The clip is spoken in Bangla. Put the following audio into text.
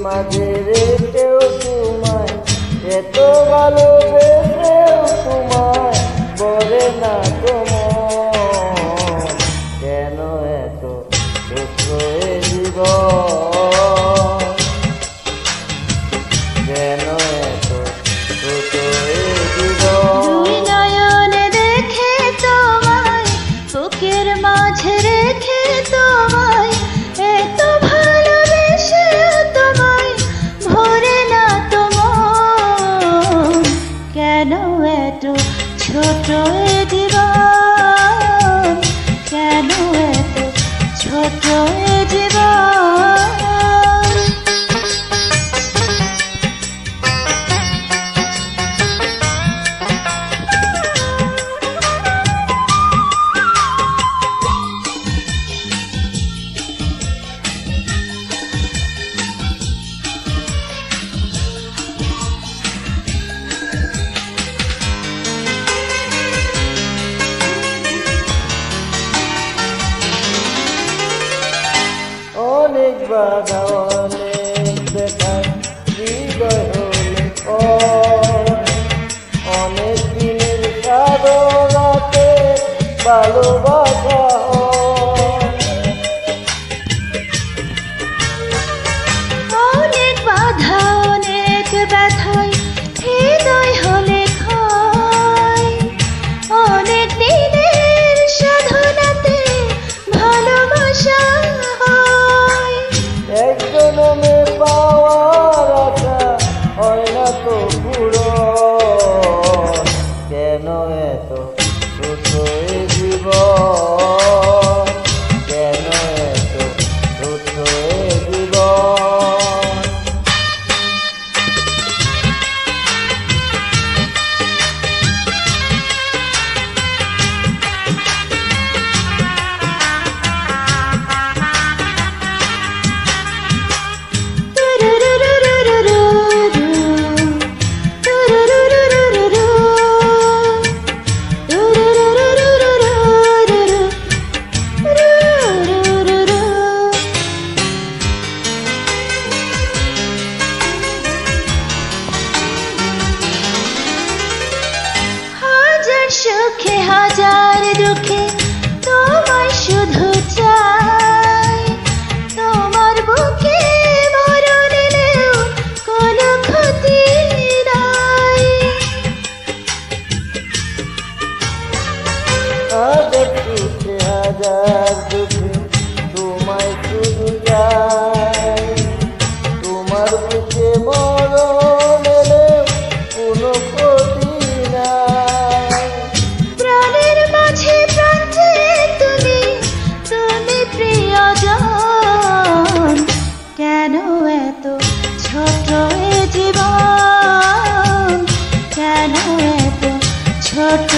মাঝে রেখেও তোমায় এত ভালোবেসেও তোমায় বলে না তোমার কেন এত দুঃখ এ জীবন কেন এত দুঃখ এ জীবন দুই নয়নে দেখে তোমায় বুকের মাঝে রেখে তোমায় এত ভালোবেসেও তোমায় ভরে না তোমার কেন এত ছোট এ জীবন কেন এত ছোট এ জীবন অনেক বাধা অনেক দেখায় হৃদয় হলে পর অনেক দিনের সাধনাতে ভালোবাসা অনেক বাধা অনেক ব্যথায় হৃদয় হলে ক্ষয় অনেক দিনের সাধনাতে ভালোবাসা হয় একজনমে পাওয়ার আশা হয় না তো পূরণ কেন এত ছোট এ জীবন কেন এত ছোট এ জীবন সুখে হাজার দুঃখে তোমায় শুধু চাই তোমার বুকে মরণ এলেও কোনো ক্ষতি নাই হাজার সুখে হাজার দুঃখে তোমায় শুধু চাই তোমার বুকে মরণ এলেও কোনো ক্ষতি নাই প্রাণের মাঝে প্রান্তে তুমি তুমি প্রিয়জন কেন এত ছোট এ জীবন কেন এত ছোট